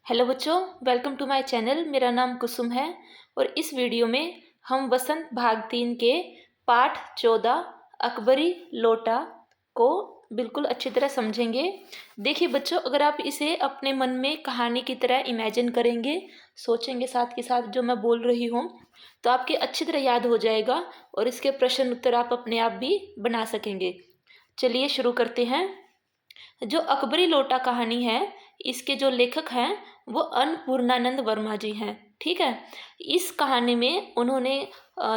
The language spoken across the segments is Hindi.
हेलो बच्चों, वेलकम टू माय चैनल। मेरा नाम कुसुम है और इस वीडियो में हम वसंत भाग 3 के पाठ 14 अकबरी लोटा को बिल्कुल अच्छी तरह समझेंगे। देखिए बच्चों, अगर आप इसे अपने मन में कहानी की तरह इमेजिन करेंगे, सोचेंगे साथ के साथ जो मैं बोल रही हूँ, तो आपके अच्छी तरह याद हो जाएगा और इसके प्रश्न उत्तर आप अपने आप भी बना सकेंगे। चलिए शुरू करते हैं। जो अकबरी लोटा कहानी है, इसके जो लेखक हैं वो अन्नपूर्णानंद वर्मा जी हैं। ठीक है। इस कहानी में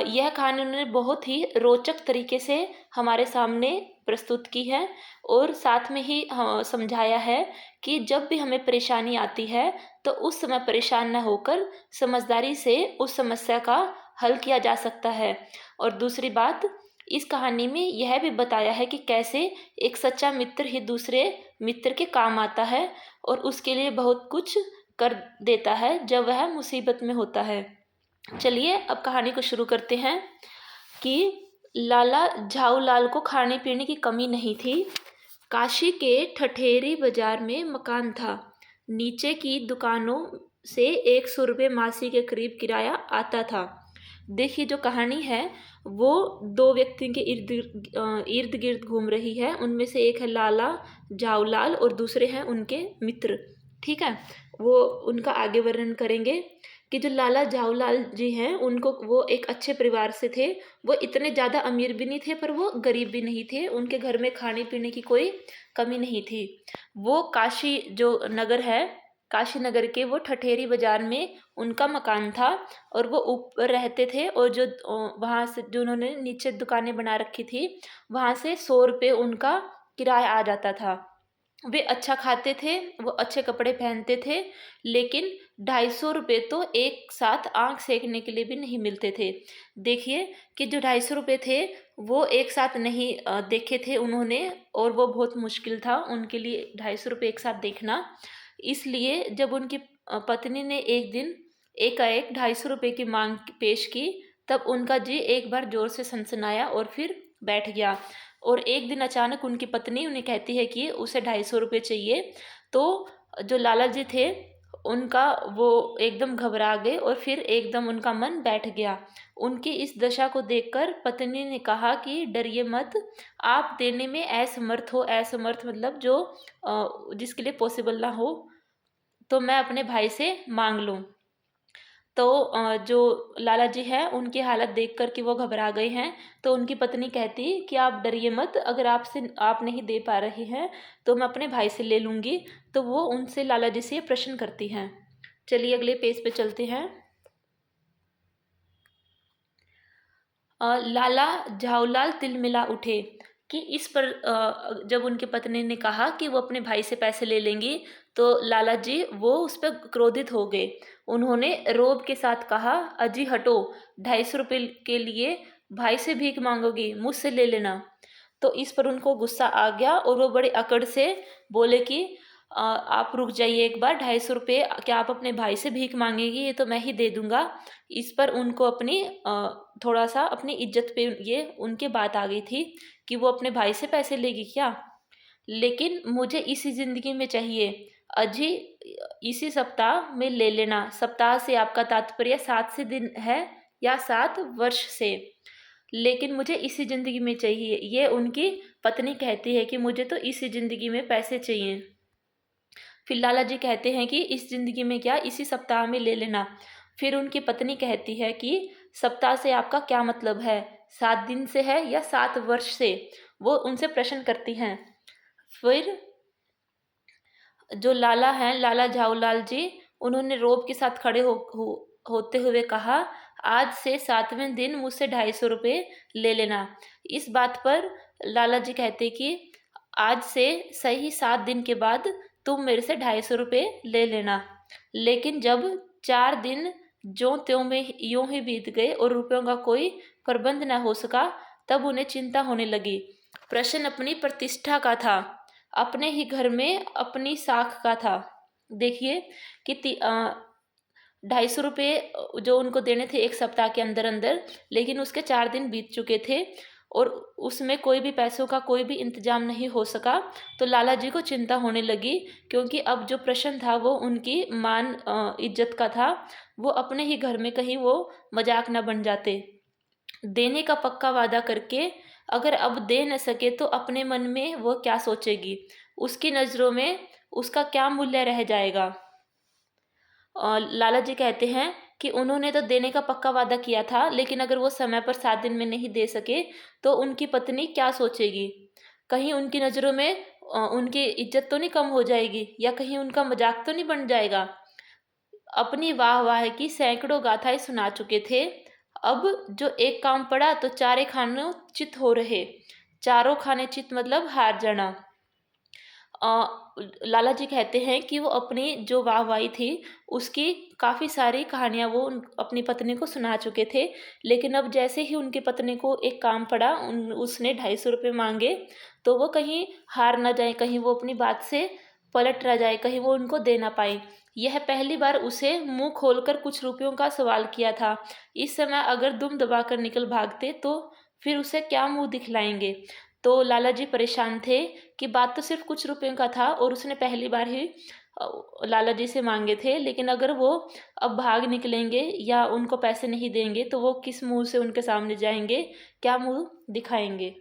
यह कहानी उन्होंने बहुत ही रोचक तरीके से हमारे सामने प्रस्तुत की है और साथ में ही समझाया है कि जब भी हमें परेशानी आती है तो उस समय परेशान न होकर समझदारी से उस समस्या का हल किया जा सकता है। और दूसरी बात, इस कहानी में यह भी बताया है कि कैसे एक सच्चा मित्र ही दूसरे मित्र के काम आता है और उसके लिए बहुत कुछ कर देता है जब वह मुसीबत में होता है। चलिए अब कहानी को शुरू करते हैं कि लाला झाऊलाल को खाने पीने की कमी नहीं थी। काशी के ठठेरी बाजार में मकान था। नीचे की दुकानों से 100 रुपये मासी के करीब किराया आता था। देखिए जो कहानी है वो दो व्यक्ति के इर्द गिर्द घूम रही है। उनमें से एक है लाला झाऊलाल और दूसरे हैं उनके मित्र। ठीक है, वो उनका आगे वर्णन करेंगे कि जो लाला झाऊलाल जी हैं उनको वो एक अच्छे परिवार से थे। वो इतने ज़्यादा अमीर भी नहीं थे पर वो गरीब भी नहीं थे। उनके घर में खाने पीने की कोई कमी नहीं थी। वो काशी जो नगर है, काशी नगर के वो ठठेरी बाजार में उनका मकान था और वो ऊपर रहते थे। और जो वहाँ से जो उन्होंने नीचे दुकानें बना रखी थी, वहाँ से 100 रुपये उनका किराया आ जाता था। वे अच्छा खाते थे, वो अच्छे कपड़े पहनते थे, लेकिन 250 रुपये तो एक साथ आंख सेकने के लिए भी नहीं मिलते थे। देखिए कि जो 250 रुपये थे वो एक साथ नहीं देखे थे उन्होंने, और वो बहुत मुश्किल था उनके लिए 250 रुपये एक साथ देखना। इसलिए जब उनकी पत्नी ने एक दिन एकाएक 250 रुपये की मांग पेश की, तब उनका जी एक बार जोर से सनसनाया और फिर बैठ गया। और एक दिन अचानक उनकी पत्नी उन्हें कहती है कि उसे 250 रुपये चाहिए। तो जो लाला जी थे उनका वो एकदम घबरा गए और फिर एकदम उनका मन बैठ गया। उनकी इस दशा को देखकर पत्नी ने कहा कि डरिए मत, आप देने में असमर्थ हो। असमर्थ मतलब जो जिसके लिए पॉसिबल ना हो, तो मैं अपने भाई से मांग लूँ। तो जो लाला जी हैं उनकी हालत देख कर कि वो घबरा गए हैं, तो उनकी पत्नी कहती कि आप डरिए मत, अगर आप नहीं दे पा रहे हैं तो मैं अपने भाई से ले लूँगी। तो वो उनसे लाला जी से ये प्रश्न करती हैं। चलिए अगले पेज पे चलते हैं। लाला झाऊलाल तिलमिला उठे कि इस पर जब उनकी पत्नी ने कहा कि वो अपने भाई से पैसे ले लेंगी, तो लाला जी वो उस पर क्रोधित हो गए। उन्होंने रोब के साथ कहा, अजी हटो, 250 रुपये के लिए भाई से भीख मांगोगी, मुझसे ले लेना। तो इस पर उनको गुस्सा आ गया और वो बड़े अकड़ से बोले कि आप रुक जाइए एक बार, 250 रुपये क्या आप अपने भाई से भीख मांगेगी? ये तो मैं ही दे दूंगा। इस पर उनको अपनी थोड़ा सा अपनी इज्जत पे ये उनके बात आ गई थी कि वो अपने भाई से पैसे लेगी क्या। लेकिन मुझे इसी ज़िंदगी में चाहिए, अजी इसी सप्ताह में ले लेना। सप्ताह से आपका तात्पर्य 7 से दिन है या 7 वर्ष से, लेकिन मुझे इसी ज़िंदगी में चाहिए। ये उनकी पत्नी कहती है कि मुझे तो इसी ज़िंदगी में पैसे चाहिए। फिर लाला जी कहते हैं कि इस ज़िंदगी में क्या, इसी सप्ताह में ले लेना। फिर उनकी पत्नी कहती है कि सप्ताह से आपका क्या मतलब है, 7 दिन से है या 7 वर्ष से? वो उनसे प्रश्न करती हैं। फिर जो लाला हैं, लाला झाऊलाल जी, उन्होंने रोब के साथ खड़े होते हुए कहा, आज से 7वें दिन मुझसे 250 रुपये ले लेना। इस बात पर लाला जी कहते कि आज से सही 7 दिन के बाद तुम मेरे से 250 रुपये ले लेना। लेकिन जब 4 दिन ज्यों त्यों में यूं ही बीत गए और रुपयों का कोई प्रबंध न हो सका, तब उन्हें चिंता होने लगी। प्रश्न अपनी प्रतिष्ठा का था, अपने ही घर में अपनी साख का था। देखिए कि 250 रुपये जो उनको देने थे एक सप्ताह के अंदर अंदर, लेकिन उसके 4 दिन बीत चुके थे और उसमें कोई भी पैसों का कोई भी इंतजाम नहीं हो सका। तो लाला जी को चिंता होने लगी, क्योंकि अब जो प्रश्न था वो उनकी मान इज्जत का था, वो अपने ही घर में कहीं वो मजाक ना बन जाते। देने का पक्का वादा करके अगर अब दे न सके तो अपने मन में वो क्या सोचेगी, उसकी नज़रों में उसका क्या मूल्य रह जाएगा। लाला जी कहते हैं कि उन्होंने तो देने का पक्का वादा किया था, लेकिन अगर वो समय पर 7 दिन में नहीं दे सके तो उनकी पत्नी क्या सोचेगी, कहीं उनकी नज़रों में उनकी इज्जत तो नहीं कम हो जाएगी, या कहीं उनका मजाक तो नहीं बन जाएगा। अपनी वाह वाह की सैकड़ों गाथाएं सुना चुके थे, अब जो एक काम पड़ा तो चारे खाने चित हो रहे। चारों खाने चित मतलब हार जाना। लाला जी कहते हैं कि वो अपनी जो वाहवाही थी उसकी काफ़ी सारी कहानियाँ वो अपनी पत्नी को सुना चुके थे, लेकिन अब जैसे ही उनकी पत्नी को एक काम पड़ा, उसने 250 रुपये मांगे, तो वो कहीं हार ना जाए, कहीं वो अपनी बात से पलट ना जाए, कहीं वो उनको दे ना पाए। यह पहली बार उसे मुंह खोलकर कुछ रुपयों का सवाल किया था। इस समय अगर दुम दबाकर निकल भागते तो फिर उसे क्या मुंह दिखलाएंगे। तो लाला जी परेशान थे कि बात तो सिर्फ कुछ रुपयों का था और उसने पहली बार ही लाला जी से मांगे थे, लेकिन अगर वो अब भाग निकलेंगे या उनको पैसे नहीं देंगे तो वो किस मुंह से उनके सामने जाएंगे, क्या मुंह दिखाएंगे।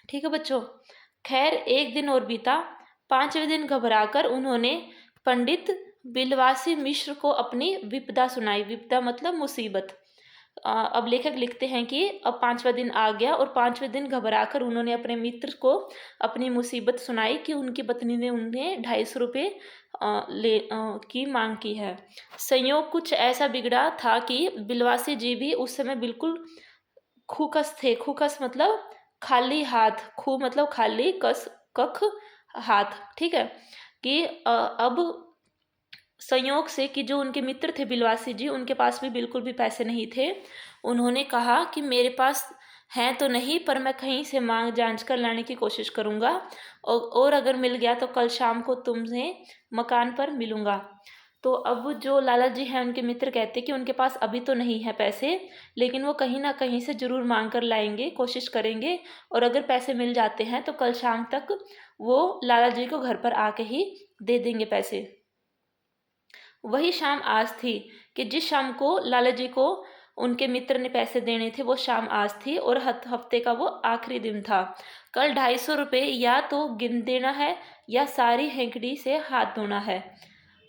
ठीक है बच्चों। खैर एक दिन और बीता। 5वें दिन घबराकर उन्होंने पंडित बिलवासी मिश्र को अपनी विपदा सुनाई। विपदा मतलब मुसीबत। अब लेखक लिखते हैं कि अब 5वां दिन आ गया और 5वें दिन घबराकर उन्होंने अपने मित्र को अपनी मुसीबत सुनाई कि उनकी पत्नी ने उन्हें 250 रुपये की मांग की है। संयोग कुछ ऐसा बिगड़ा था कि बिलवासी जी भी उस समय बिल्कुल खूकस थे। खूकस मतलब खाली हाथ, खू मतलब खाली, कस कख हाथ। ठीक है कि अब संयोग से कि जो उनके मित्र थे बिलवासी जी, उनके पास भी बिल्कुल भी पैसे नहीं थे। उन्होंने कहा कि मेरे पास हैं तो नहीं, पर मैं कहीं से मांग जांच कर लाने की कोशिश करूँगा, और अगर मिल गया तो कल शाम को तुम्हें मकान पर मिलूँगा। तो अब जो लाला जी हैं उनके मित्र कहते कि उनके पास अभी तो नहीं है पैसे, लेकिन वो कहीं ना कहीं से ज़रूर मांग कर लाएंगे, कोशिश करेंगे, और अगर पैसे मिल जाते हैं तो कल शाम तक वो लाला जी को घर पर आके ही दे देंगे पैसे। वही शाम आज थी कि जिस शाम को लाला जी को उनके मित्र ने पैसे देने थे, वो शाम आज थी और हफ्ते का वो आखिरी दिन था। कल 250 रुपये या तो गिन देना है या सारी हेंकड़ी से हाथ धोना है।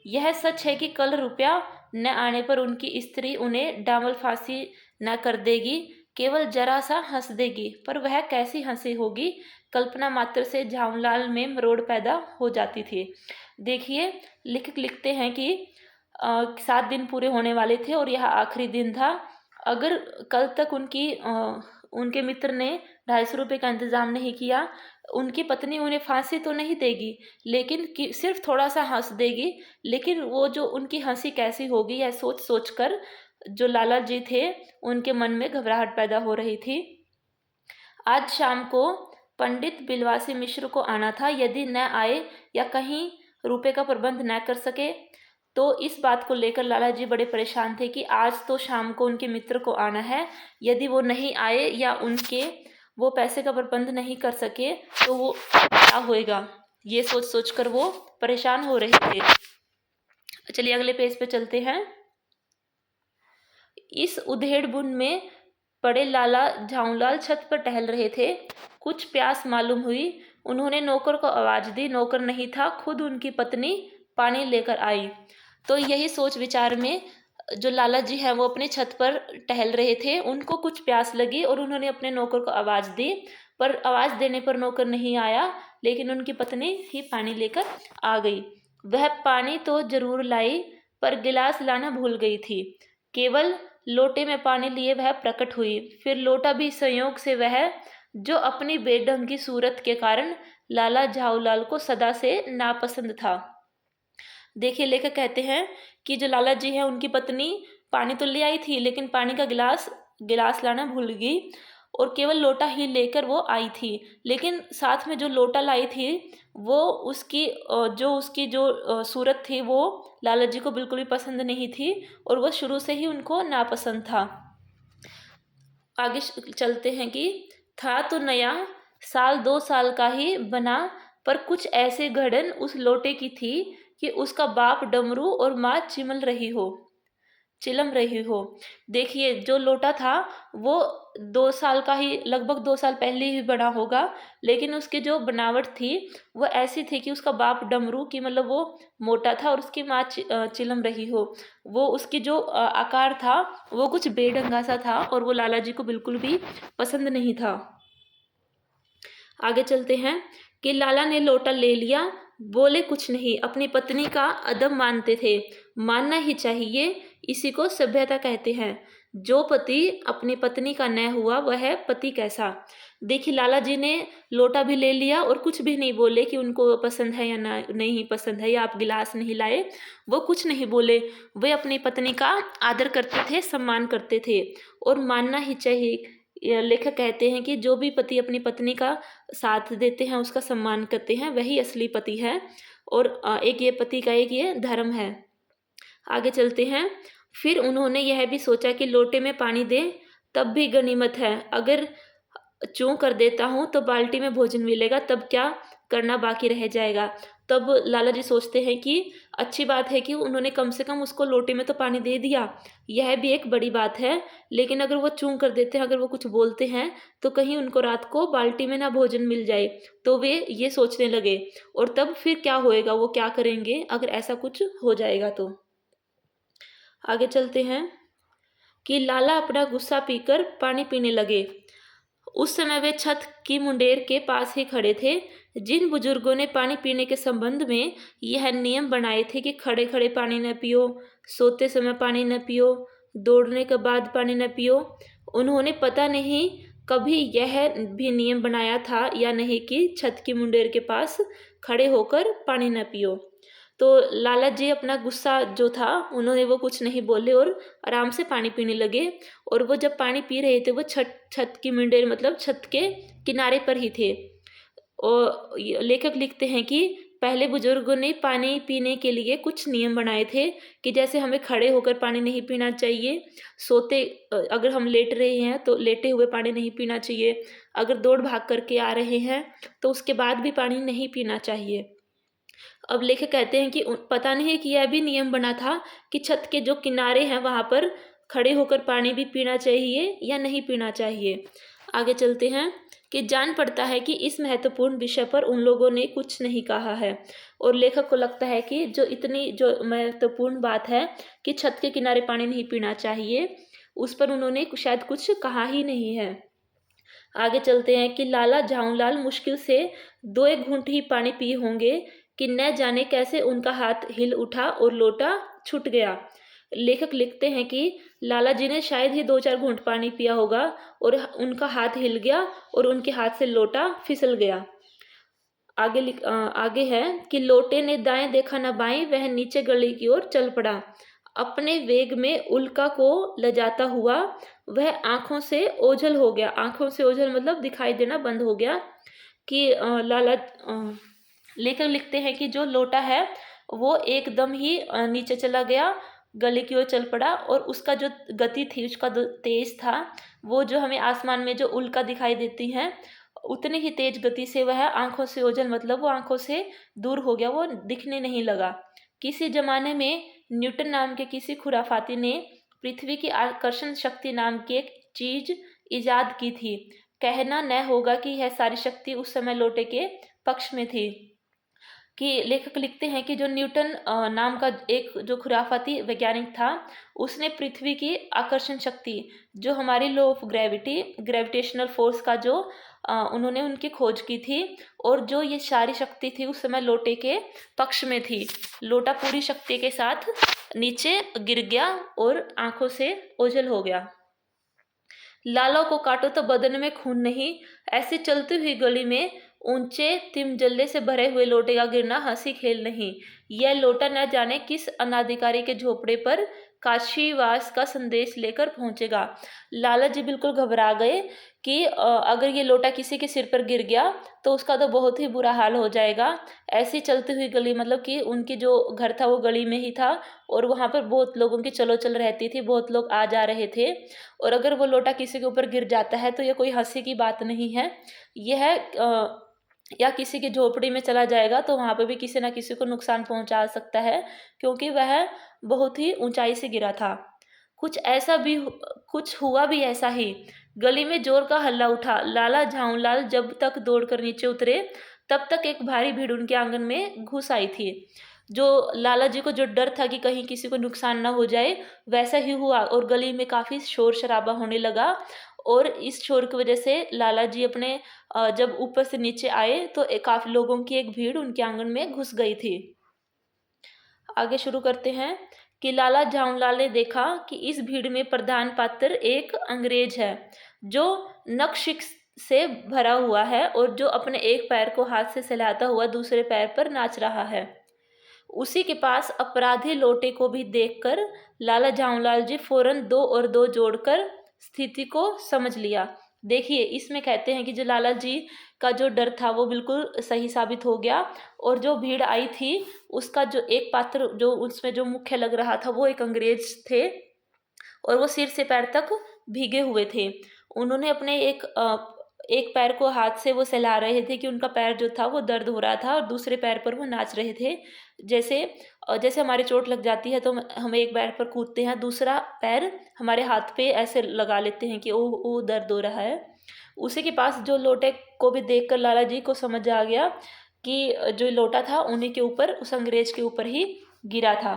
यह सच है कि कल रुपया न आने पर उनकी स्त्री उन्हें डामल फांसी न कर देगी, केवल जरा सा हंस देगी, पर वह कैसी हंसी होगी, कल्पना मात्र से झाऊलाल में मरोड़ पैदा हो जाती थी। देखिए लेखक लिखते हैं कि 7 दिन पूरे होने वाले थे और यह आखिरी दिन था। अगर कल तक उनके मित्र ने 250 रुपये का इंतज़ाम नहीं किया, उनकी पत्नी उन्हें फांसी तो नहीं देगी, लेकिन सिर्फ थोड़ा सा हंस देगी। लेकिन वो जो उनकी हंसी कैसी होगी, यह सोच सोच कर जो लाला जी थे उनके मन में घबराहट पैदा हो रही थी। आज शाम को पंडित बिलवासी मिश्र को आना था। यदि न आए या कहीं रुपए का प्रबंध न कर सके तो इस बात को लेकर लाला जी बड़े परेशान थे कि आज तो शाम को उनके मित्र को आना है, यदि वो नहीं आए या वो पैसे का प्रबंध नहीं कर सके तो वो क्या होएगा, ये सोच सोच कर वो परेशान हो रहे थे। चलिए अगले पेज पे चलते हैं। इस उधेड़ बुन में पड़े लाला झाऊलाल छत पर टहल रहे थे। कुछ प्यास मालूम हुई। उन्होंने नौकर को आवाज दी। नौकर नहीं था, खुद उनकी पत्नी पानी लेकर आई। तो यही सोच विचार में जो लाला जी हैं वो अपनी छत पर टहल रहे थे। उनको कुछ प्यास लगी और उन्होंने अपने नौकर को आवाज़ दी, पर आवाज़ देने पर नौकर नहीं आया, लेकिन उनकी पत्नी ही पानी लेकर आ गई। वह पानी तो जरूर लाई, पर गिलास लाना भूल गई थी। केवल लोटे में पानी लिए वह प्रकट हुई। फिर लोटा भी संयोग से वह जो अपनी बेढंग की सूरत के कारण लाला झाऊलाल को सदा से नापसंद था। देखिए लेखक कहते हैं कि जो लाला जी हैं उनकी पत्नी पानी तो ले आई थी, लेकिन पानी का गिलास लाना भूल गई और केवल लोटा ही लेकर वो आई थी। लेकिन साथ में जो लोटा लाई थी वो उसकी जो सूरत थी वो लाला जी को बिल्कुल भी पसंद नहीं थी और वो शुरू से ही उनको नापसंद था। आगे चलते हैं कि था तो नया, साल 2 साल का ही बना, पर कुछ ऐसे घड़न उस लोटे की थी कि उसका बाप डमरू और माँ चिलम रही हो। देखिए जो लोटा था वो 2 साल का ही, लगभग 2 साल पहले ही बना होगा, लेकिन उसकी जो बनावट थी वो ऐसी थी कि उसका बाप डमरू की मतलब वो मोटा था और उसकी माँ चिलम रही हो। वो उसकी जो आकार था वो कुछ बेढंगा सा था और वो लाला जी को बिल्कुल भी पसंद नहीं था। आगे चलते हैं कि लाला ने लोटा ले लिया, बोले कुछ नहीं, अपनी पत्नी का अदब मानते थे। मानना ही चाहिए, इसी को सभ्यता कहते हैं। जो पति अपनी पत्नी का न हुआ वह है पति कैसा। देखिए लाला जी ने लोटा भी ले लिया और कुछ भी नहीं बोले कि उनको पसंद है या ना नहीं पसंद है, या आप गिलास नहीं लाए, वो कुछ नहीं बोले। वे अपनी पत्नी का आदर करते थे, सम्मान करते थे, और मानना ही चाहिए। लेखक कहते हैं कि जो भी पति अपनी पत्नी का साथ देते हैं, उसका सम्मान करते हैं, वही असली पति है। और एक ये पति का एक ये धर्म है। आगे चलते हैं। फिर उन्होंने यह भी सोचा कि लोटे में पानी दें तब भी गनीमत है, अगर चूं कर देता हूँ तो बाल्टी में भोजन मिलेगा, तब क्या करना बाकी रह जाएगा। तब लाला जी सोचते हैं कि अच्छी बात है कि उन्होंने कम से कम उसको लोटे में तो पानी दे दिया, यह भी एक बड़ी बात है। लेकिन अगर वो चूं कर देते हैं, अगर वो कुछ बोलते हैं, तो कहीं उनको रात को बाल्टी में ना भोजन मिल जाए। तो वे ये सोचने लगे, और तब फिर क्या होएगा, वो क्या करेंगे अगर ऐसा कुछ हो जाएगा तो। आगे चलते हैं कि लाला अपना गुस्सा पीकर पानी पीने लगे। उस समय वे छत की मुंडेर के पास ही खड़े थे। जिन बुजुर्गों ने पानी पीने के संबंध में यह नियम बनाए थे कि खड़े खड़े पानी न पियो, सोते समय पानी न पियो, दौड़ने के बाद पानी न पियो, उन्होंने पता नहीं कभी यह भी नियम बनाया था या नहीं कि छत की मुंडेर के पास खड़े होकर पानी न पियो। तो लाला जी अपना गुस्सा जो था, उन्होंने वो कुछ नहीं बोले और आराम से पानी पीने लगे। और वो जब पानी पी रहे थे वो छत छत की मुंडेर मतलब छत के किनारे पर ही थे। और लेखक लिखते हैं कि पहले बुजुर्गों ने पानी पीने के लिए कुछ नियम बनाए थे कि जैसे हमें खड़े होकर पानी नहीं पीना चाहिए, सोते अगर हम लेट रहे हैं तो लेटे हुए पानी नहीं पीना चाहिए, अगर दौड़ भाग करके आ रहे हैं तो उसके बाद भी पानी नहीं पीना चाहिए। अब लेखक कहते हैं कि पता नहीं कि यह भी नियम बना था कि छत के जो किनारे हैं वहाँ पर खड़े होकर पानी भी पीना चाहिए या नहीं पीना चाहिए। आगे चलते हैं कि जान पड़ता है कि इस महत्वपूर्ण विषय पर उन लोगों ने कुछ नहीं कहा है। और लेखक को लगता है कि जो इतनी जो महत्वपूर्ण बात है कि छत के किनारे पानी नहीं पीना चाहिए, उस पर उन्होंने शायद कुछ कहा ही नहीं है। आगे चलते हैं कि लाला झाऊलाल मुश्किल से 2 एक घूंट ही पानी पिए होंगे कि न जाने कैसे उनका हाथ हिल उठा और लोटा छूट गया। लेखक लिखते हैं कि लाला जी ने शायद ही 2 4 घूंट पानी पिया होगा और उनका हाथ हिल गया और उनके हाथ से लोटा फिसल गया। आगे है कि लोटे ने दाएं देखा न बाएं, वह नीचे गली की ओर चल पड़ा। अपने वेग में उल्का को लजाता हुआ वह आंखों से ओझल हो गया। आंखों से ओझल मतलब दिखाई देना बंद हो गया। कि लेखक लिखते हैं कि जो लोटा है वो एकदम ही नीचे चला गया, गले की ओर चल पड़ा, और उसका जो गति थी, उसका जो तेज था, वो जो हमें आसमान में जो उल्का दिखाई देती है उतनी ही तेज गति से वह आंखों से ओझल मतलब वो आंखों से दूर हो गया, वो दिखने नहीं लगा। किसी जमाने में न्यूटन नाम के किसी खुराफाती ने पृथ्वी की आकर्षण शक्ति नाम की एक चीज इजाद की थी। कहना न होगा कि यह सारी शक्ति उस समय लोटे के पक्ष में थी। कि लेखक लिखते हैं कि जो न्यूटन नाम का एक जो खुराफाती वैज्ञानिक था, उसने पृथ्वी की आकर्षण शक्ति, जो हमारी लॉ ऑफ ग्रेविटेशनल फोर्स का जो उन्होंने उनकी खोज की थी, और जो ये सारी शक्ति थी उस समय लोटे के पक्ष में थी। लोटा पूरी शक्ति के साथ नीचे गिर गया और आंखों से ओझल हो गया। लाला को काटो तो बदन में खून नहीं, ऐसी चलती हुई गली में ऊंचे तिमजल्ले से भरे हुए लोटे का गिरना हंसी खेल नहीं। यह लोटा न जाने किस अनाधिकारी के झोपड़े पर काशीवास का संदेश लेकर पहुंचेगा। लाला जी बिल्कुल घबरा गए कि अगर ये लोटा किसी के सिर पर गिर गया तो उसका तो बहुत ही बुरा हाल हो जाएगा। ऐसी चलती हुई गली, मतलब कि उनकी जो घर था वो गली में ही था और वहाँ पर बहुत लोगों की चलो चल रहती थी, बहुत लोग आ जा रहे थे। और अगर वो लोटा किसी के ऊपर गिर जाता है तो ये कोई हंसी की बात नहीं है। यह या किसी की झोपड़ी में चला जाएगा तो वहाँ पर भी किसी ना किसी को नुकसान पहुँचा सकता है, क्योंकि वह बहुत ही ऊंचाई से गिरा था। कुछ हुआ भी ऐसा ही। गली में जोर का हल्ला उठा। लाला झाऊलाल जब तक दौड़कर नीचे उतरे तब तक एक भारी भीड़ उनके आंगन में घुस आई थी। जो लाला जी को जो डर था कि कहीं किसी को नुकसान ना हो जाए, वैसा ही हुआ और गली में काफ़ी शोर शराबा होने लगा। और इस शोर की वजह से लाला जी अपने जब ऊपर से नीचे आए तो काफ़ी लोगों की एक भीड़ उनके आंगन में घुस गई थी। आगे शुरू करते हैं कि लाला झाऊलाल ने देखा कि इस भीड़ में प्रधान पात्र एक अंग्रेज है जो नक्शिक से भरा हुआ है और जो अपने एक पैर को हाथ से सहलाता हुआ दूसरे पैर पर नाच रहा है। उसी के पास अपराधी लोटे को भी देखकर लाला झाऊलाल जी फौरन 2 और 2 जोड़कर स्थिति को समझ लिया। देखिए, इसमें कहते हैं कि जो लाला जी का जो डर था वो बिल्कुल सही साबित हो गया और जो भीड़ आई थी उसका जो एक पात्र जो उसमें जो मुख्य लग रहा था वो एक अंग्रेज थे और वो सिर से पैर तक भीगे हुए थे। उन्होंने अपने एक पैर को हाथ से वो सहला रहे थे कि उनका पैर जो था वो दर्द हो रहा था और दूसरे पैर पर वो नाच रहे थे। जैसे जैसे हमारी चोट लग जाती है तो हम एक पैर पर कूदते हैं, दूसरा पैर हमारे हाथ पे ऐसे लगा लेते हैं कि ओ दर्द हो रहा है। उसी के पास जो लोटे को भी देखकर लाला जी को समझ आ गया कि जो लोटा था उन्हीं के ऊपर, उस अंग्रेज के ऊपर ही गिरा था।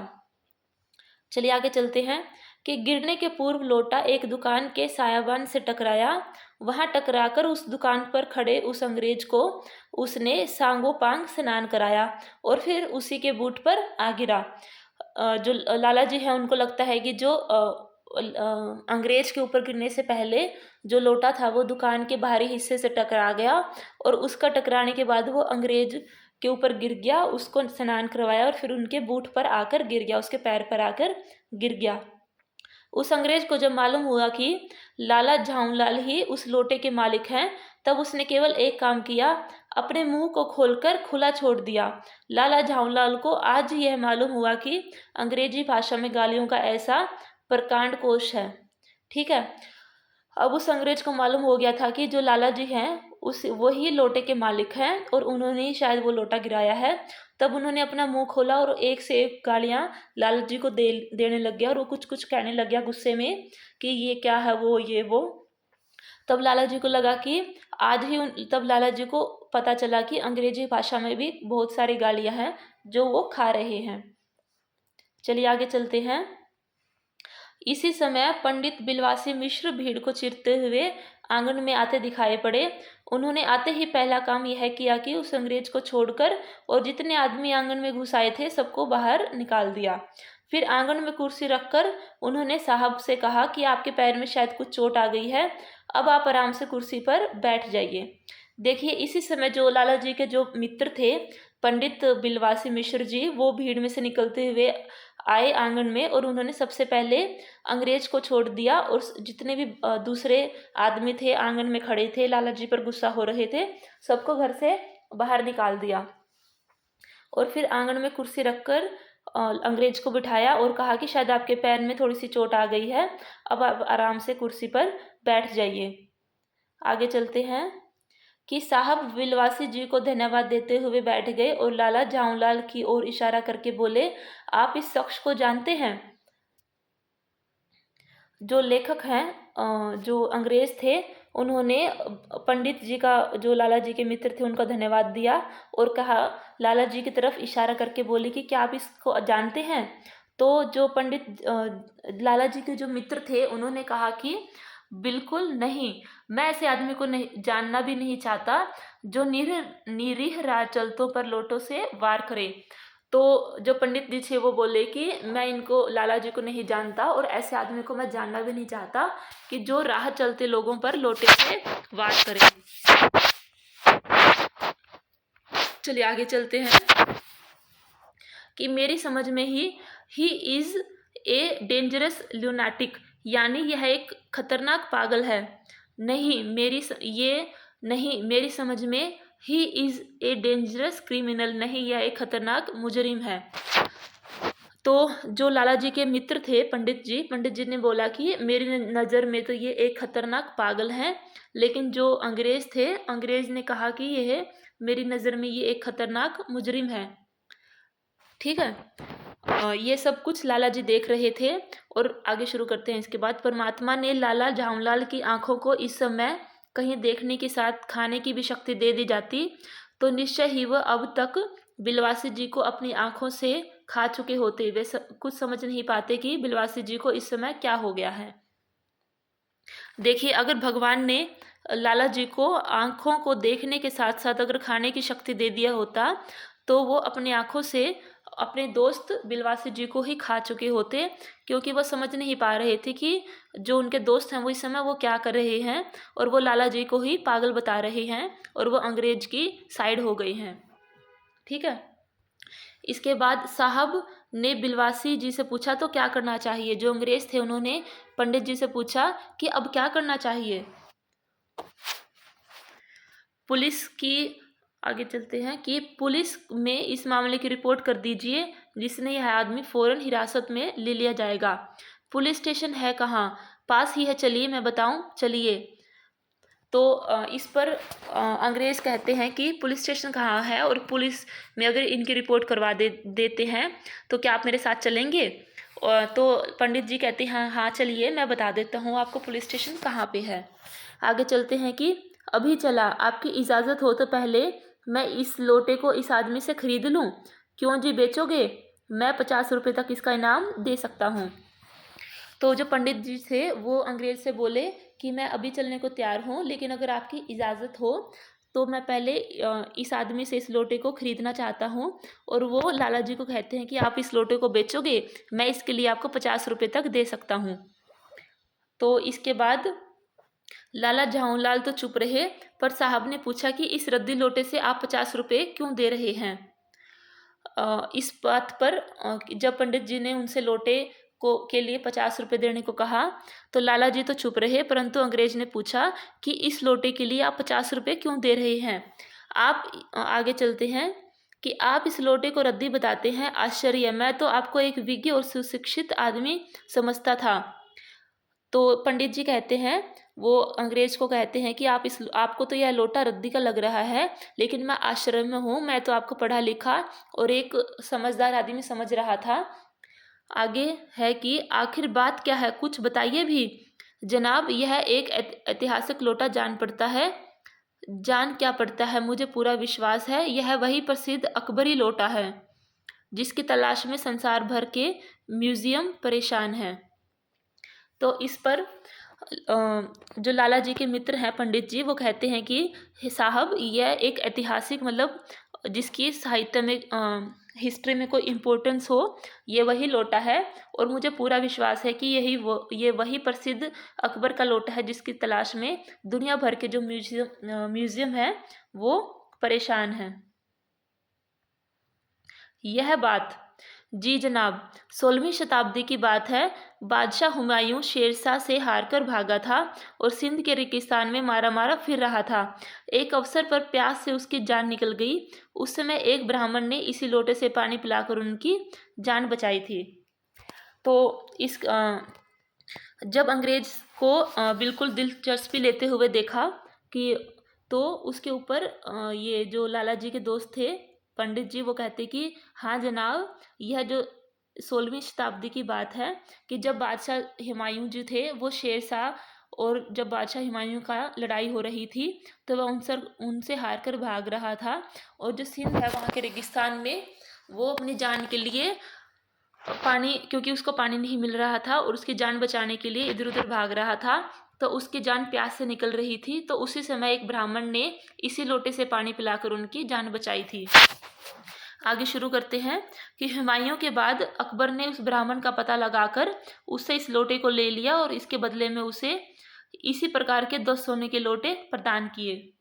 चलिए आगे चलते हैं कि गिरने के पूर्व लोटा एक दुकान के सायाबान से टकराया। वहां टकराकर उस दुकान पर खड़े उस अंग्रेज को उसने सांगोपांग स्नान कराया और फिर उसी के बूट पर आ गिरा। जो लाला जी हैं उनको लगता है कि जो अंग्रेज के ऊपर गिरने से पहले जो लोटा था वो दुकान के बाहरी हिस्से से टकरा गया और उसका टकराने के बाद वो अंग्रेज के ऊपर गिर गया, उसको स्नान करवाया और फिर उनके बूट पर आकर गिर गया, उसके पैर पर आकर गिर गया। उस अंग्रेज को जब मालूम हुआ कि लाला झाऊलाल ही उस लोटे के मालिक हैं, तब उसने केवल एक काम किया, अपने मुंह को खोलकर खुला छोड़ दिया। लाला झाऊलाल को आज यह मालूम हुआ कि अंग्रेजी भाषा में गालियों का ऐसा प्रकांड कोश है। ठीक है, अब उस अंग्रेज को मालूम हो गया था कि जो लाला जी हैं उस वही लोटे के मालिक हैं और उन्होंने ही शायद वो लोटा गिराया है। तब उन्होंने अपना मुंह खोला और एक से एक गालियाँ लाला जी को देने लग गया और वो कुछ कुछ कहने लग गया गुस्से में कि ये क्या है, वो ये वो। तब लाला जी को लगा कि तब लाला जी को पता चला कि अंग्रेजी भाषा में भी बहुत सारी गालियाँ हैं जो वो खा रहे हैं। चलिए आगे चलते हैं। इसी समय पंडित बिलवासी मिश्र भीड़ को चीरते हुए आंगन में आते दिखाई पड़े। उन्होंने आते ही पहला काम यह किया कि उस अंग्रेज को छोड़कर और जितने आदमी आंगन में घुस आए थे सबको बाहर निकाल दिया। फिर आंगन में कुर्सी रखकर उन्होंने साहब से कहा कि आपके पैर में शायद कुछ चोट आ गई है, अब आप आराम से कुर्सी पर बैठ जाइए। देखिए, इसी समय जो लाला जी के जो मित्र थे पंडित बिलवासी मिश्र जी, वो भीड़ में से निकलते हुए आए आंगन में और उन्होंने सबसे पहले अंग्रेज को छोड़ दिया और जितने भी दूसरे आदमी थे आंगन में खड़े थे, लाला जी पर गुस्सा हो रहे थे, सबको घर से बाहर निकाल दिया। और फिर आंगन में कुर्सी रखकर अंग्रेज को बिठाया और कहा कि शायद आपके पैर में थोड़ी सी चोट आ गई है, अब आप आराम से कुर्सी पर बैठ जाइए। आगे चलते हैं कि साहब बिलवासी जी को धन्यवाद देते हुए बैठ गए और लाला झाऊलाल की ओर इशारा करके बोले, आप इस शख्स को जानते हैं? जो लेखक हैं, जो अंग्रेज थे, उन्होंने पंडित जी का, जो लाला जी के मित्र थे, उनका धन्यवाद दिया और कहा, लाला जी की तरफ इशारा करके बोले कि क्या आप इसको जानते हैं? तो जो लाला जी के जो मित्र थे उन्होंने कहा कि बिल्कुल नहीं, मैं ऐसे आदमी को नहीं जानना भी नहीं चाहता जो निरीह राह चलतों पर लोटों से वार करे। तो जो पंडित जी थे वो बोले कि मैं इनको, लाला जी को नहीं जानता और ऐसे आदमी को मैं जानना भी नहीं चाहता कि जो राह चलते लोगों पर लोटे से वार करे। चलिए आगे चलते हैं कि मेरी समझ में ही इज़ ए डेंजरस ल्यूनाटिक, यानी यह एक खतरनाक पागल है। नहीं मेरी समझ में he is a dangerous criminal, नहीं यह एक खतरनाक मुजरिम है। तो जो लाला जी के मित्र थे पंडित जी ने बोला कि मेरी नज़र में तो ये एक खतरनाक पागल है, लेकिन जो अंग्रेज़ थे, अंग्रेज़ ने कहा कि यह मेरी नज़र में ये एक खतरनाक मुजरिम है। ठीक है। ये सब कुछ लाला जी देख रहे थे और आगे शुरू करते हैं। इसके बाद परमात्मा ने लाला झाऊलाल की आंखों को इस समय कहीं देखने के साथ खाने की भी शक्ति दे दी जाती तो निश्चय ही वह अब तक बिलवासी जी को अपनी आंखों से खा चुके होते। वे कुछ समझ नहीं पाते कि बिलवासी जी को इस समय क्या हो गया है। देखिए, अगर भगवान ने लाला जी को आंखों को देखने के साथ साथ अगर खाने की शक्ति दे दिया होता तो वो अपनी आंखों से अपने दोस्त बिलवासी जी को ही खा चुके होते, क्योंकि वो समझ नहीं पा रहे थे कि जो उनके दोस्त हैं वो इस समय वो क्या कर रहे हैं, और वो लाला जी को ही पागल बता रहे हैं और वो अंग्रेज की साइड हो गई हैं। ठीक है। इसके बाद साहब ने बिलवासी जी से पूछा तो क्या करना चाहिए। जो अंग्रेज थे उन्होंने पंडित जी से पूछा कि अब क्या करना चाहिए। पुलिस की आगे चलते हैं कि पुलिस में इस मामले की रिपोर्ट कर दीजिए, जिसने यह आदमी फौरन हिरासत में ले लिया जाएगा। पुलिस स्टेशन है कहाँ? पास ही है, चलिए मैं बताऊं, चलिए। तो इस पर अंग्रेज़ कहते हैं कि पुलिस स्टेशन कहाँ है, और पुलिस में अगर इनकी रिपोर्ट करवा देते हैं तो क्या आप मेरे साथ चलेंगे? तो पंडित जी कहते हैं हाँ चलिए, मैं बता देता हूँ आपको पुलिस स्टेशन कहाँ पे है। आगे चलते हैं कि अभी चला, आपकी इजाज़त हो तो पहले मैं इस लोटे को इस आदमी से खरीद लूँ। क्यों जी, बेचोगे? मैं 50 रुपये तक इसका इनाम दे सकता हूँ। तो जो पंडित जी थे वो अंग्रेज़ से बोले कि मैं अभी चलने को तैयार हूँ, लेकिन अगर आपकी इजाज़त हो तो मैं पहले इस आदमी से इस लोटे को ख़रीदना चाहता हूँ। और वो लाला जी को कहते हैं कि आप इस लोटे को बेचोगे, मैं इसके लिए आपको 50 रुपये तक दे सकता हूँ। तो इसके बाद लाला झाऊलाल तो चुप रहे, पर साहब ने पूछा कि इस रद्दी लोटे से आप 50 रुपये क्यों दे रहे हैं। इस बात पर जब पंडित जी ने उनसे लोटे को के लिए 50 रुपये देने को कहा तो लाला जी तो चुप रहे, परंतु अंग्रेज ने पूछा कि इस लोटे के लिए आप 50 रुपये क्यों दे रहे हैं। आप आगे चलते हैं कि आप इस लोटे को रद्दी बताते हैं, आश्चर्य, मैं तो आपको एक विज्ञ और सुशिक्षित आदमी समझता था। तो पंडित जी कहते हैं, वो अंग्रेज को कहते हैं कि आपको तो यह लोटा रद्दी का लग रहा है, लेकिन मैं आश्चर्य में हूँ, मैं तो आपको पढ़ा लिखा और एक समझदार आदमी समझ रहा था। आगे है कि आखिर बात क्या है, कुछ बताइए भी। जनाब, यह एक ऐतिहासिक लोटा जान पड़ता है। जान क्या पड़ता है, मुझे पूरा विश्वास है यह वही प्रसिद्ध अकबरी लोटा है जिसकी तलाश में संसार भर के म्यूजियम परेशान हैं। तो इस पर जो लाला जी के मित्र हैं पंडित जी, वो कहते हैं कि साहब यह एक ऐतिहासिक, मतलब जिसकी साहित्य में हिस्ट्री में कोई इम्पोर्टेंस हो, ये वही लोटा है, और मुझे पूरा विश्वास है कि ये वही प्रसिद्ध अकबर का लोटा है जिसकी तलाश में दुनिया भर के जो म्यूजियम है वो परेशान हैं। यह बात, जी जनाब, 16वीं शताब्दी की बात है। बादशाह हुमायूं शेरशाह से हारकर भागा था और सिंध के रेगिस्तान में मारा मारा फिर रहा था। एक अवसर पर प्यास से उसकी जान निकल गई। उस समय एक ब्राह्मण ने इसी लोटे से पानी पिलाकर उनकी जान बचाई थी। तो जब अंग्रेज को बिल्कुल दिलचस्पी लेते हुए देखा कि, तो उसके ऊपर ये जो लाला जी के दोस्त थे पंडित जी, वो कहते कि हाँ जनाब, यह जो 16वीं शताब्दी की बात है कि जब बादशाह हुमायूं जी थे वो शेरशाह, और जब बादशाह हुमायूं का लड़ाई हो रही थी तो वह उनसे हार कर भाग रहा था, और जो सिंध है वहाँ के रेगिस्तान में वो अपनी जान के लिए पानी, क्योंकि उसको पानी नहीं मिल रहा था और उसकी जान बचाने के लिए इधर उधर भाग रहा था, तो उसकी जान प्यास से निकल रही थी। तो उसी समय एक ब्राह्मण ने इसी लोटे से पानी पिलाकर उनकी जान बचाई थी। आगे शुरू करते हैं कि हुमायूं के बाद अकबर ने उस ब्राह्मण का पता लगाकर उससे इस लोटे को ले लिया और इसके बदले में उसे इसी प्रकार के 10 सोने के लोटे प्रदान किए।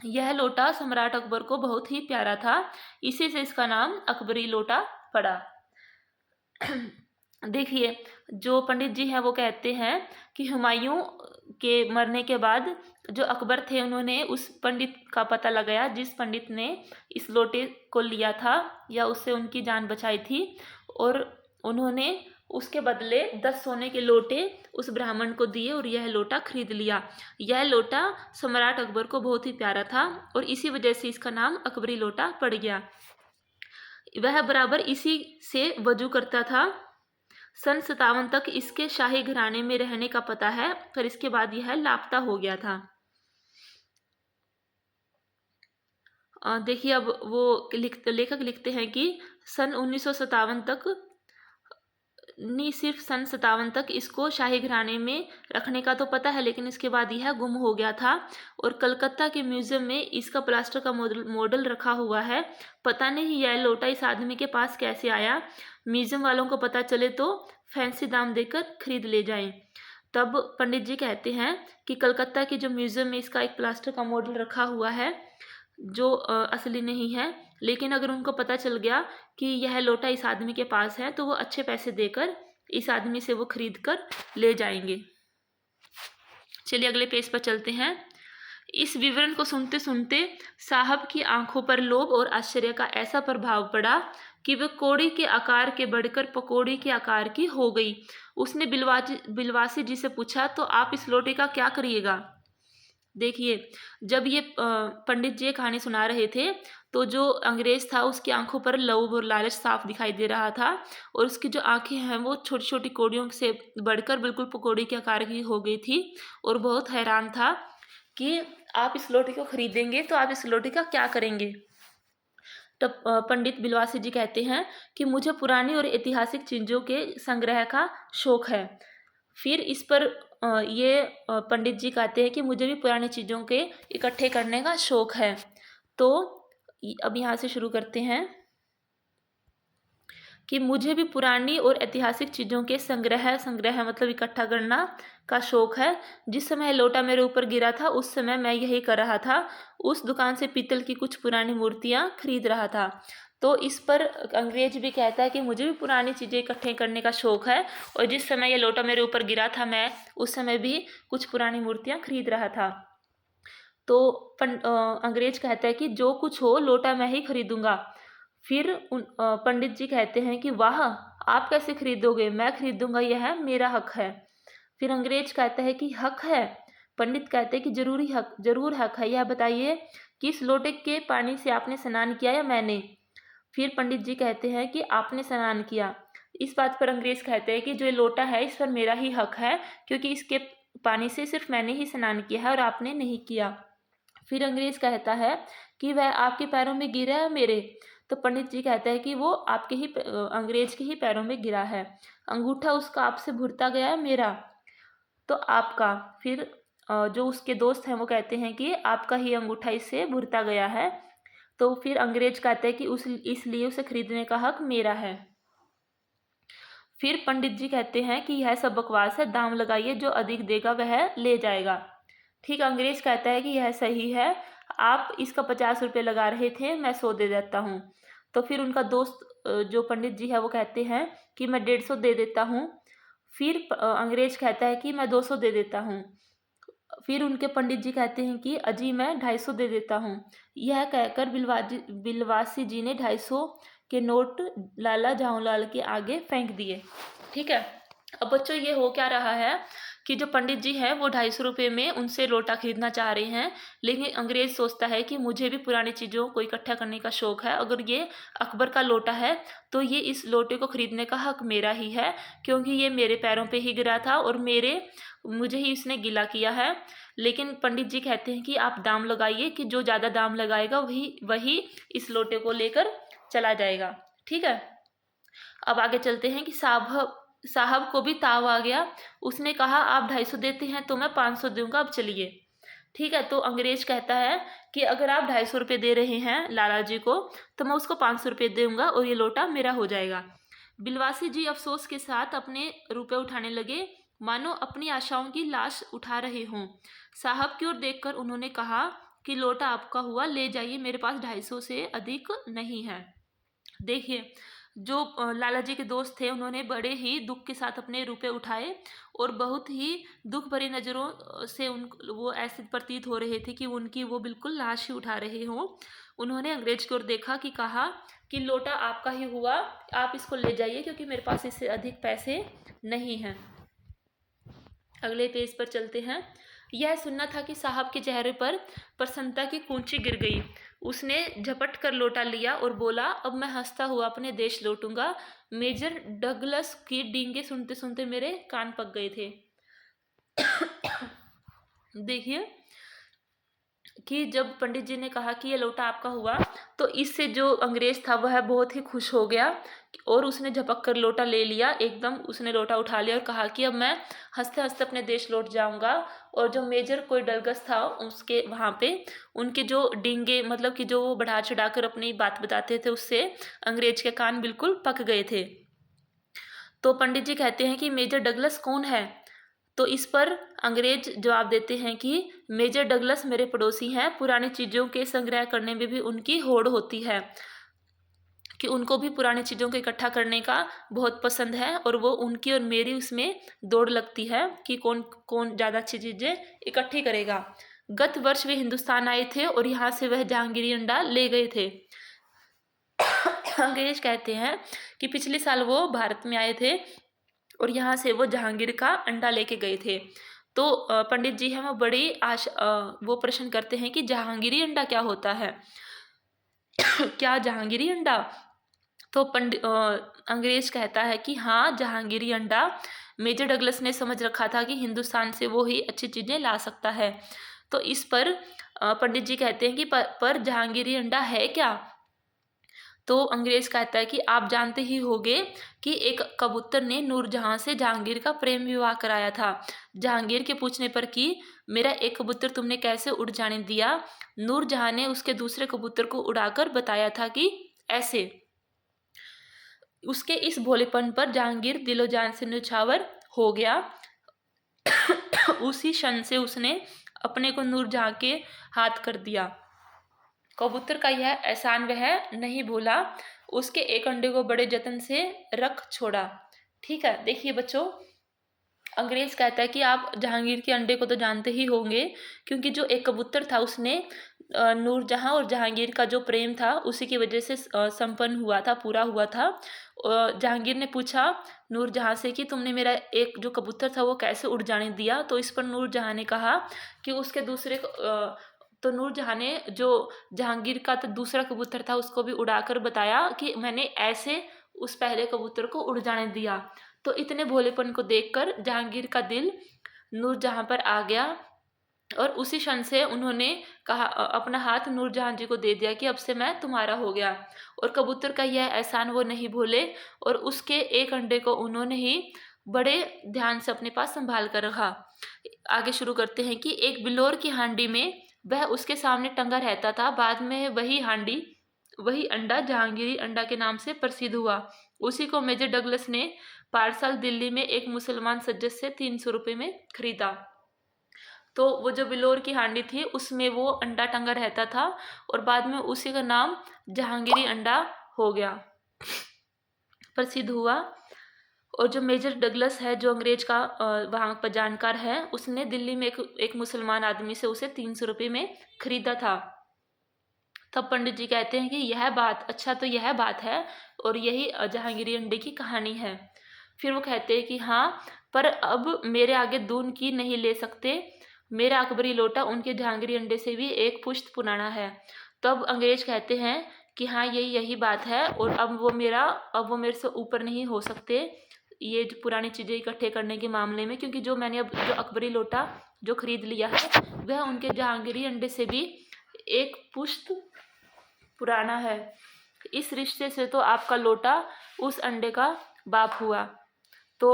यह लोटा सम्राट अकबर को बहुत ही प्यारा था, इसी से इसका नाम अकबरी लोटा पड़ा। देखिए, जो पंडित जी हैं वो कहते हैं कि हुमायूं के मरने के बाद जो अकबर थे उन्होंने उस पंडित का पता लगाया जिस पंडित ने इस लोटे को लिया था या उससे उनकी जान बचाई थी, और उन्होंने उसके बदले 10 सोने के लोटे उस ब्राह्मण को दिए और यह लोटा खरीद लिया। यह लोटा सम्राट अकबर को बहुत ही प्यारा था और इसी वजह से इसका नाम अकबरी लोटा पड़ गया। वह बराबर इसी से वजू करता था। सन 57 तक इसके शाही घराने में रहने का पता है, पर इसके बाद यह लापता हो गया था। देखिए, अब वो लेखक लिखते हैं कि सन 1957 तक नहीं, सिर्फ सन 57 तक इसको शाही घराने में रखने का तो पता है, लेकिन इसके बाद यह गुम हो गया था और कलकत्ता के म्यूजियम में इसका प्लास्टर का मॉडल रखा हुआ है। पता नहीं यह लोटा इस आदमी के पास कैसे आया। म्यूजियम वालों को पता चले तो फैंसी दाम देकर खरीद ले जाएं। तब पंडित जी कहते हैं कि कलकत्ता के जो म्यूजियम में इसका एक प्लास्टर का मॉडल रखा हुआ है जो असली नहीं है, लेकिन अगर उनको पता चल गया कि यह लोटा इस आदमी के पास है तो वो अच्छे पैसे देकर इस आदमी से वो खरीद कर ले जाएंगे। चलिए अगले पेज पर चलते हैं। इस विवरण को सुनते सुनते साहब की आंखों पर लोभ और आश्चर्य का ऐसा प्रभाव पड़ा कि वह कौड़ी के आकार के बढ़कर पकौड़ी के आकार की हो गई। उसने बिलवासी जी से पूछा, तो आप इस लोटे का क्या करिएगा? देखिए, जब ये पंडित जी कहानी सुना रहे थे तो जो अंग्रेज था उसकी आंखों पर लोभ और लालच साफ दिखाई दे रहा था और उसकी जो आंखें हैं वो छोटी छोटी कौड़ियों से बढ़कर बिल्कुल पकौड़ी के आकार की हो गई थी और बहुत हैरान था कि आप इस लोटे को खरीदेंगे तो आप इस लोटे का क्या करेंगे। तब पंडित बिलवासी जी कहते हैं कि मुझे पुरानी और ऐतिहासिक चीज़ों के संग्रह का शौक है। फिर इस पर ये पंडित जी कहते हैं कि मुझे भी पुरानी चीज़ों के इकट्ठे करने का शौक है। तो अब यहाँ से शुरू करते हैं कि मुझे भी पुरानी और ऐतिहासिक चीज़ों के संग्रह मतलब इकट्ठा करना का शौक है। जिस समय लोटा मेरे ऊपर गिरा था उस समय मैं यही कर रहा था। उस दुकान से पीतल की कुछ पुरानी मूर्तियाँ खरीद रहा था। तो इस पर अंग्रेज भी कहता है कि मुझे भी पुरानी चीज़ें इकट्ठे करने का शौक है और जिस समय ये लोटा मेरे ऊपर गिरा था मैं उस समय भी कुछ पुरानी मूर्तियाँ खरीद रहा था। तो अंग्रेज कहता है कि जो कुछ हो लोटा मैं ही खरीदूंगा। फिर पंडित जी कहते हैं कि वाह, आप कैसे खरीदोगे? मैं खरीदूंगा, यह मेरा हक है। फिर अंग्रेज कहता है कि हक है? पंडित कहते हैं कि जरूर हक है। यह बताइए कि इस लोटे के पानी से आपने स्नान किया या मैंने? फिर पंडित जी कहते हैं कि आपने स्नान किया। इस बात पर अंग्रेज कहते हैं कि जो ये लोटा है इस पर मेरा ही हक है, क्योंकि इसके पानी से सिर्फ मैंने ही स्नान किया है और आपने नहीं किया। फिर अंग्रेज कहता है कि वह आपके पैरों में गिरा है मेरे? तो पंडित जी कहते हैं कि वो आपके ही अंग्रेज के ही पैरों में गिरा है। अंगूठा उसका आपसे भुरता गया है मेरा? तो आपका। फिर जो उसके दोस्त हैं वो कहते हैं कि आपका ही अंगूठा इससे भुरता गया है। तो फिर अंग्रेज कहते हैं कि इसलिए उसे खरीदने का हक मेरा है। फिर पंडित जी कहते हैं कि यह सब बकवास है, दाम लगाइए, जो अधिक देगा वह ले जाएगा। ठीक, अंग्रेज कहता है कि यह सही है, आप इसका 50 रुपये लगा रहे थे, मैं 100 दे देता हूँ। तो फिर उनका दोस्त जो पंडित जी है वो कहते हैं कि मैं 150 दे देता हूँ। फिर अंग्रेज कहता है कि मैं 200 दे देता हूँ। फिर उनके पंडित जी कहते हैं कि अजी मैं 250 दे देता हूँ। यह कहकर बिलवासी जी ने 250 के नोट लाला जाऊलाल के आगे फेंक दिए। ठीक है, अब बच्चों ये हो क्या रहा है कि जो पंडित जी हैं वो 250 रुपये में उनसे लोटा खरीदना चाह रहे हैं, लेकिन अंग्रेज सोचता है कि मुझे भी पुरानी चीज़ों को इकट्ठा करने का शौक है। अगर ये अकबर का लोटा है तो ये इस लोटे को खरीदने का हक मेरा ही है, क्योंकि ये मेरे पैरों पे ही गिरा था और मुझे ही इसने गिला किया है। लेकिन पंडित जी कहते हैं कि आप दाम लगाइए, कि जो ज़्यादा दाम लगाएगा वही इस लोटे को लेकर चला जाएगा। ठीक है, अब आगे चलते हैं कि साहब को भी ताव आ गया। उसने कहा आप 250 देते हैं तो मैं 500 दूंगा, अब चलिए। ठीक है, तो अंग्रेज कहता है कि अगर आप 250 रुपये दे रहे हैं लाला जी को तो मैं उसको 500 रुपये दूंगा और ये लोटा मेरा हो जाएगा। बिलवासी जी अफसोस के साथ अपने रुपए उठाने लगे, मानो अपनी आशाओं की लाश उठा रहे हों। साहब की ओर देखकर उन्होंने कहा कि लोटा आपका हुआ, ले जाइए, मेरे पास 250 से अधिक नहीं है। देखिए, जो लाला जी के दोस्त थे उन्होंने बड़े ही दुख के साथ अपने रुपए उठाए और बहुत ही दुख भरी नज़रों से उन वो ऐसे प्रतीत हो रहे थे कि उनकी वो बिल्कुल लाश ही उठा रहे हों। उन्होंने अंग्रेज की ओर देखा कि कहा कि लोटा आपका ही हुआ, आप इसको ले जाइए क्योंकि मेरे पास इससे अधिक पैसे नहीं हैं। अगले पेज पर चलते हैं। यह सुनना था कि साहब के चेहरे पर प्रसन्नता की कूंची गिर गई। उसने झपट कर लोटा लिया और बोला, अब मैं हंसता हुआ अपने देश लौटूंगा। मेजर डगलस की डींगे सुनते सुनते मेरे कान पक गए थे। देखिए कि जब पंडित जी ने कहा कि ये लोटा आपका हुआ, तो इससे जो अंग्रेज था वह बहुत ही खुश हो गया और उसने झपक कर लोटा ले लिया। एकदम उसने लोटा उठा लिया और कहा कि अब मैं हंसते हंसते अपने देश लौट जाऊंगा। और जो मेजर कोई डलगस था उसके वहाँ पे उनके जो डींगे मतलब कि जो वो बढ़ा चढ़ा कर अपनी बात बताते थे उससे अंग्रेज के कान बिल्कुल पक गए थे। तो पंडित जी कहते हैं कि मेजर डगलस कौन है? तो इस पर अंग्रेज जवाब देते हैं कि मेजर डगलस मेरे पड़ोसी हैं, पुरानी चीज़ों के संग्रह करने में भी उनकी होड़ होती है, कि उनको भी पुरानी चीज़ों को इकट्ठा करने का बहुत पसंद है और वो उनकी और मेरी उसमें दौड़ लगती है कि कौन कौन ज़्यादा अच्छी चीज़ें इकट्ठी करेगा। गत वर्ष वे हिंदुस्तान आए थे और यहाँ से वह जहांगीरी अंडा ले गए थे। अंग्रेज कहते हैं कि पिछले साल वो भारत में आए थे और यहाँ से वो जहांगीर का अंडा लेके गए थे। तो पंडित जी हैं वो बड़ी वो प्रश्न करते हैं कि जहांगीरी अंडा क्या होता है? क्या जहांगीरी अंडा? तो अंग्रेज कहता है कि हाँ, जहांगीरी अंडा। मेजर डगलस ने समझ रखा था कि हिंदुस्तान से वो ही अच्छी चीज़ें ला सकता है। तो इस पर पंडित जी कहते हैं कि पर जहांगीरी अंडा है क्या? तो अंग्रेज कहता है कि आप जानते ही होंगे कि एक कबूतर ने नूरजहां से जहांगीर का प्रेम विवाह कराया था। जहांगीर के पूछने पर कि मेरा एक कबूतर तुमने कैसे उड़ जाने दिया, नूरजहां ने उसके दूसरे कबूतर को उड़ाकर बताया था कि ऐसे। उसके इस भोलेपन पर जहांगीर दिलो जान से न्यौछावर हो गया। उसी क्षण से उसने अपने को नूरजहां के हाथ कर दिया। कबूतर का यह एहसान वह नहीं भूला, उसके एक अंडे को बड़े जतन से रख छोड़ा। ठीक है, देखिए बच्चों, अंग्रेज कहता है कि आप जहांगीर के अंडे को तो जानते ही होंगे, क्योंकि जो एक कबूतर था उसने नूरजहां और जहांगीर का जो प्रेम था उसी की वजह से संपन्न हुआ था, पूरा हुआ था। जहांगीर ने पूछा नूरजहां से कि तुमने मेरा एक जो कबूतर था वो कैसे उड़ जाने दिया? तो इस पर नूरजहां ने कहा कि उसके दूसरे तो नूरजहां ने जो जहांगीर का तो दूसरा कबूतर था उसको भी उड़ाकर बताया कि मैंने ऐसे उस पहले कबूतर को उड़ जाने दिया। तो इतने भोलेपन को देखकर जहांगीर का दिल नूरजहां पर आ गया और उसी क्षण से उन्होंने कहा अपना हाथ नूरजहां जी को दे दिया कि अब से मैं तुम्हारा हो गया। और कबूतर का यह एहसान वो नहीं भूले और उसके एक अंडे को उन्होंने ही बड़े ध्यान से अपने पास संभाल कर रखा। आगे शुरू करते हैं कि एक बिल्लोर की हांडी में वह उसके सामने टंगा रहता था। बाद में वही हांडी, वही अंडा जहांगीरी अंडा के नाम से प्रसिद्ध हुआ। उसी को मेजर डगलस ने पार्सल दिल्ली में एक मुसलमान सज्जन से 300 रुपये में खरीदा। तो वो जो बिलोर की हांडी थी उसमें वो अंडा टंगा रहता था और बाद में उसी का नाम जहांगीरी अंडा हो गया, प्रसिद्ध हुआ। और जो मेजर डगलस है जो अंग्रेज का वहाँ पर जानकार है, उसने दिल्ली में एक मुसलमान आदमी से उसे 300 रुपये में खरीदा था। तब पंडित जी कहते हैं कि यह बात, अच्छा तो यह बात है और यही जहांगीरी अंडे की कहानी है। फिर वो कहते हैं कि हाँ, पर अब मेरे आगे दून की नहीं ले सकते, मेरा अकबरी लोटा उनके जहांगीरी अंडे से भी एक पुश्त पुराना है। तब अंग्रेज कहते हैं कि हाँ, यही बात है और अब वो मेरे से ऊपर नहीं हो सकते ये जो पुरानी चीज़ें इकट्ठे करने के मामले में, क्योंकि जो मैंने अब जो अकबरी लोटा जो खरीद लिया है वह उनके जहांगीरी अंडे से भी एक पुश्त पुराना है। इस रिश्ते से तो आपका लोटा उस अंडे का बाप हुआ। तो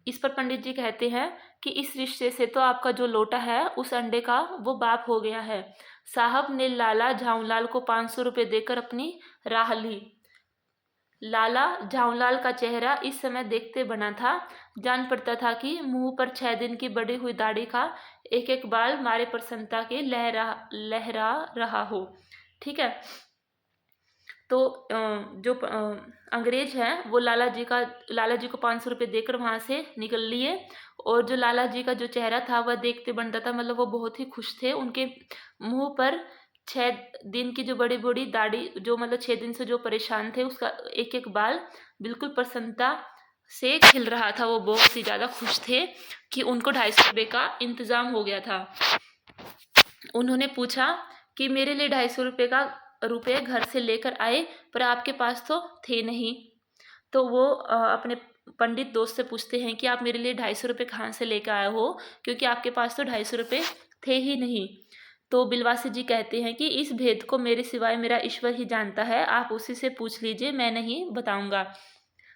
इस पर पंडित जी कहते हैं कि इस रिश्ते से तो आपका जो लोटा है उस अंडे का वो बाप हो गया है। साहब ने लाला झाऊलाल को 500 रुपये देकर अपनी राह ली। लाला झाऊलाल का चेहरा इस समय देखते बना था, जान पड़ता था कि मुंह पर 6 दिन की बढ़ी हुई दाढ़ी का एक एक बाल मारे प्रसन्नता के लहरा रहा हो। ठीक है, तो जो अंग्रेज हैं वो लाला जी को 500 रुपये देकर वहाँ से निकल लिए। और जो लाला जी का जो चेहरा था वह देखते बनता था, मतलब वो बहुत ही खुश थे। उनके मुंह पर 6 दिन की जो बड़ी बड़ी दाढ़ी, जो मतलब 6 दिन से जो परेशान थे, उसका एक एक बाल बिल्कुल प्रसन्नता से खिल रहा था। वो बहुत ही ज़्यादा खुश थे कि उनको 250 रुपये का इंतज़ाम हो गया था। उन्होंने पूछा कि मेरे लिए 250 रुपये घर से लेकर आए, पर आपके पास तो थे नहीं। तो वो अपने पंडित दोस्त से पूछते हैं कि आप मेरे लिए 250 रुपये कहाँ से लेकर आए हो, क्योंकि आपके पास तो 250 रुपये थे ही नहीं। तो बिलवासी जी कहते हैं कि इस भेद को मेरे सिवाय मेरा ईश्वर ही जानता है, आप उसी से पूछ लीजिए, मैं नहीं बताऊंगा।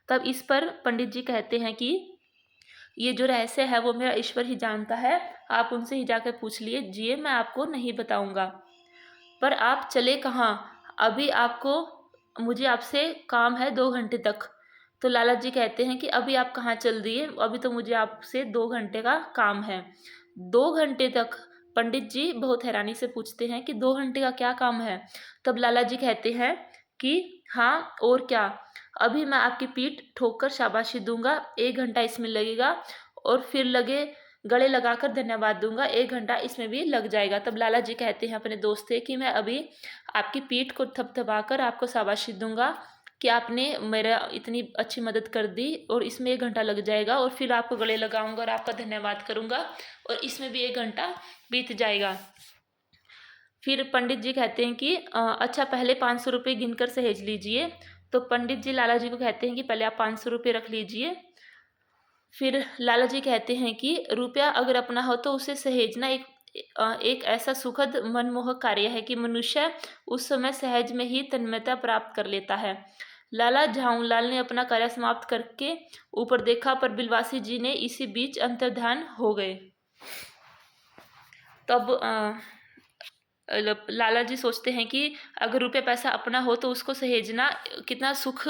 तब इस पर पंडित जी कहते हैं कि ये जो रहस्य है वो मेरा ईश्वर ही जानता है, आप उनसे ही जाकर पूछ लीजिए, मैं आपको नहीं बताऊंगा। पर आप चले कहाँ? अभी मुझे आपसे काम है 2 घंटे तक। तो लाला जी कहते हैं कि अभी आप कहाँ चल दिए, अभी तो मुझे आपसे 2 घंटे का काम है। 2 घंटे तक? पंडित जी बहुत हैरानी से पूछते हैं कि 2 घंटे का क्या काम है? तब लाला जी कहते हैं कि हाँ और क्या, अभी मैं आपकी पीठ ठोक कर शाबाशी दूंगा, 1 घंटा इसमें लगेगा, और फिर गले लगाकर धन्यवाद दूंगा, 1 घंटा इसमें भी लग जाएगा। तब लाला जी कहते हैं अपने दोस्त से कि मैं अभी आपकी पीठ को थपथपाकर आपको शाबाशी दूंगा कि आपने मेरा इतनी अच्छी मदद कर दी, और इसमें 1 घंटा लग जाएगा, और फिर आपको गले लगाऊंगा और आपका धन्यवाद करूंगा, और इसमें भी 1 घंटा बीत जाएगा। फिर पंडित जी कहते हैं कि अच्छा पहले 500 रुपये गिनकर सहेज लीजिए। तो पंडित जी लाला जी को कहते हैं कि पहले आप 500 रुपये रख लीजिए। फिर लाला जी कहते हैं कि रुपया अगर अपना हो तो उसे सहेजना एक ऐसा सुखद मनमोहक कार्य है कि मनुष्य उस समय सहज में ही तन्मयता प्राप्त कर लेता है। लाला झाऊलाल ने अपना कार्य समाप्त करके ऊपर देखा, पर बिलवासी जी ने इसी बीच अंतर्ध्यान हो गए। तब लाला जी सोचते हैं कि अगर रुपया पैसा अपना हो तो उसको सहेजना कितना सुख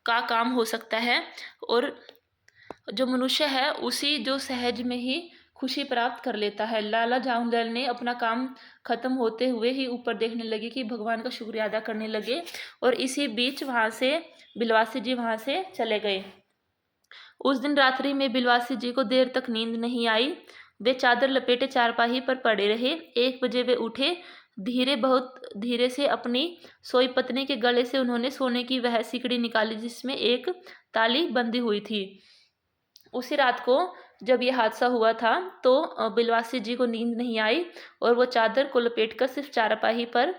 का काम हो सकता है, और जो मनुष्य है उसी जो सहज में ही खुशी प्राप्त कर लेता है। लाला झाऊलाल ने अपना काम खत्म होते हुए ही ऊपर देखने लगे कि भगवान का शुक्रिया अदा करने लगे, और इसी बीच वहाँ से बिलवासी जी वहाँ से चले गए। उस दिन रात्रि में बिलवासी जी को देर तक नींद नहीं आई। वे चादर लपेटे चारपाही पर पड़े रहे। 1 बजे वे उठे। बहुत धीरे से अपनी सोई पत्नी के गले से उन्होंने सोने की वह सिकड़ी निकाली जिसमें एक ताली बंधी हुई थी। उसी रात को जब ये हादसा हुआ था तो बिलवासी जी को नींद नहीं आई, और वो चादर को लपेटकर सिर्फ चारपाही पर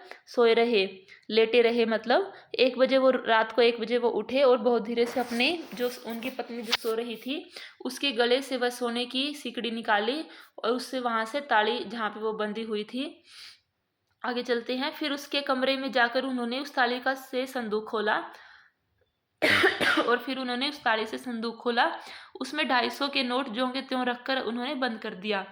लेटे रहे। मतलब 1 बजे रात को 1 बजे वो उठे और बहुत धीरे से अपने जो उनकी पत्नी जो सो रही थी उसके गले से वह सोने की सिकड़ी निकाली, और उससे वहाँ से ताली जहाँ पे वो बंधी हुई थी। आगे चलते हैं। फिर उसके कमरे में जाकर उन्होंने उस ताली का से संदूक खोला और फिर उन्होंने उस ताले से संदूक खोला। उसमें 250 के नोट ज्यों के त्यों रखकर उन्होंने बंद कर दिया,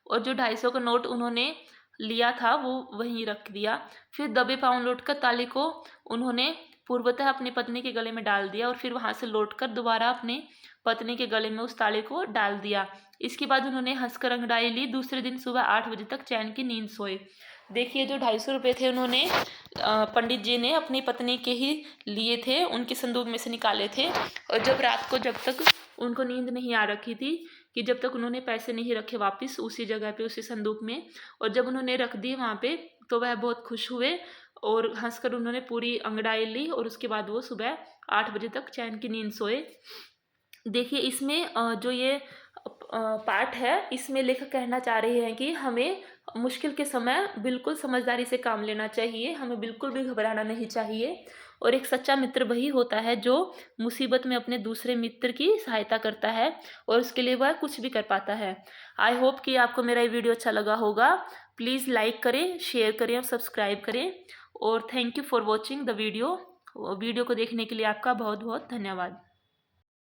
और जो 250 का नोट उन्होंने लिया था वो वहीं रख दिया। फिर दबे पांव लौटकर ताले को उन्होंने पूर्वतः अपनी पत्नी के गले में डाल दिया, और फिर वहां से लौटकर दोबारा अपनी पत्नी के गले में उस ताले को डाल दिया। इसके बाद उन्होंने हंसकर अंगड़ाई ली। दूसरे दिन सुबह 8 बजे तक चैन की नींद सोए। देखिए, जो 250 रुपये थे उन्होंने पंडित जी ने अपनी पत्नी के ही लिए थे, उनके संदूक में से निकाले थे। और जब रात को जब तक उनको नींद नहीं आ रखी थी कि जब तक उन्होंने पैसे नहीं रखे वापस उसी जगह पे उसी संदूक में, और जब उन्होंने रख दिए वहाँ पे तो वह बहुत खुश हुए और हंसकर उन्होंने पूरी अंगड़ाई ली, और उसके बाद वो सुबह 8 बजे तक चैन की नींद सोए। देखिए, इसमें जो ये पाठ है इसमें लेखक कहना चाह रहे हैं कि हमें मुश्किल के समय बिल्कुल समझदारी से काम लेना चाहिए, हमें बिल्कुल भी घबराना नहीं चाहिए, और एक सच्चा मित्र वही होता है जो मुसीबत में अपने दूसरे मित्र की सहायता करता है और उसके लिए वह कुछ भी कर पाता है। आई होप कि आपको मेरा ये वीडियो अच्छा लगा होगा। प्लीज़ लाइक करें, शेयर करें और सब्सक्राइब करें, और thank you for watching the video. Video को देखने के लिए आपका बहुत बहुत धन्यवाद।